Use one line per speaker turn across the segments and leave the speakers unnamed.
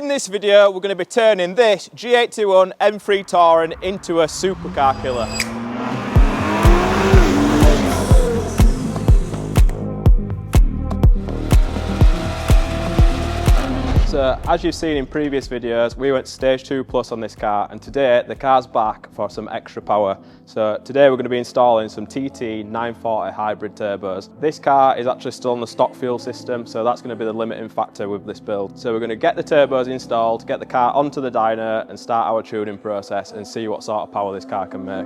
In this video, we're going to be turning this G81 M3 Touring into a supercar killer. So, as you've seen in previous videos, we went stage 2 plus on this car, and today the car's back for some extra power. So today we're going to be installing some TT 940 hybrid turbos. This car is actually still on the stock fuel system, so that's going to be the limiting factor with this build. So we're going to get the turbos installed, get the car onto the dyno and start our tuning process and see what sort of power this car can make.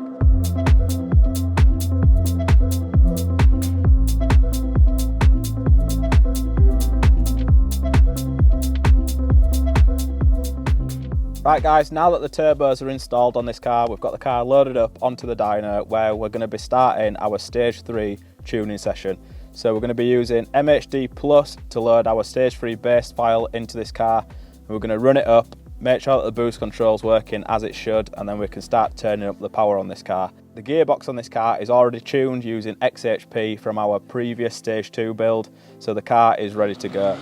Right guys, now that the turbos are installed on this car, we've got the car loaded up onto the dyno where we're going to be starting our stage 3 tuning session. So we're going to be using MHD Plus to load our stage 3 bass file into this car, and we're going to run it up, make sure that the boost control's working as it should, and then we can start turning up the power on this car. The gearbox on this car is already tuned using XHP from our previous stage 2 build, so the car is ready to go.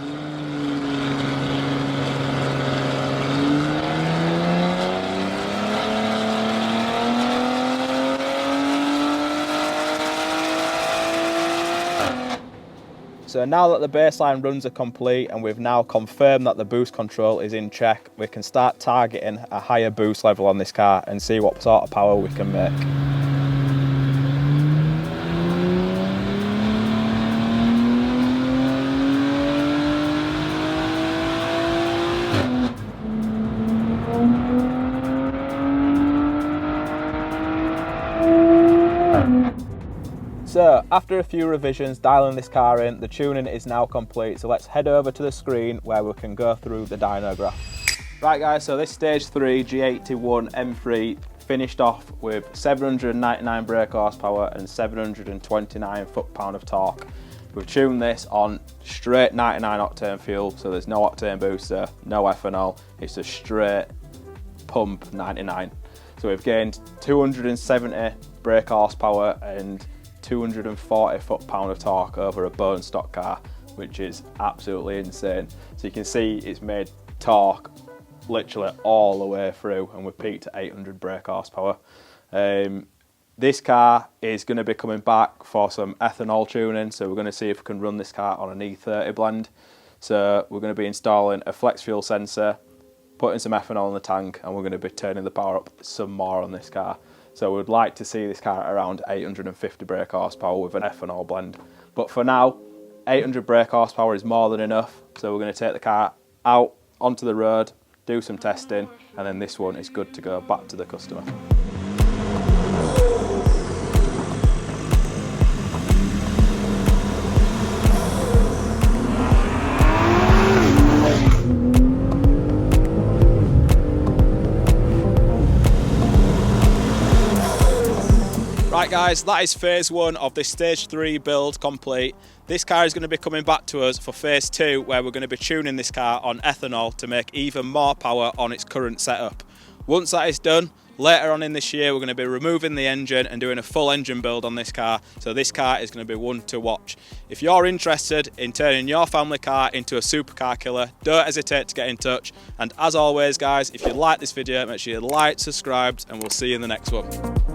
So now that the baseline runs are complete and we've now confirmed that the boost control is in check, we can start targeting a higher boost level on this car and see what sort of power we can make. So, after a few revisions dialing this car in, the tuning is now complete, so let's head over to the screen where we can go through the dyno graph. Right guys, so this stage 3 G81 M3 finished off with 799 brake horsepower and 729 foot-pound of torque. We've tuned this on straight 99 octane fuel, so there's no octane booster, no ethanol, it's a straight pump 99. So we've gained 270 brake horsepower and 240 foot-pound of torque over a bone stock car, which is absolutely insane. So you can see it's made torque literally all the way through, and we're peaked at 800 brake horsepower. This car is going to be coming back for some ethanol tuning, so we're going to see if we can run this car on an E30 blend. So we're going to be installing a flex fuel sensor, putting some ethanol in the tank, and we're going to be turning the power up some more on this car. So we'd like to see this car around 850 brake horsepower with an ethanol blend. But for now, 800 brake horsepower is more than enough. So we're going to take the car out onto the road, do some testing, and then this one is good to go back to the customer. Right guys, that is phase 1 of this stage 3 build complete. This car is going to be coming back to us for phase 2, where we're going to be tuning this car on ethanol to make even more power on its current setup. Once that is done, later on in this year we're going to be removing the engine and doing a full engine build on this car, so this car is going to be one to watch. If you're interested in turning your family car into a supercar killer, don't hesitate to get in touch. And as always guys, if you like this video, make sure you like, subscribe, and we'll see you in the next one.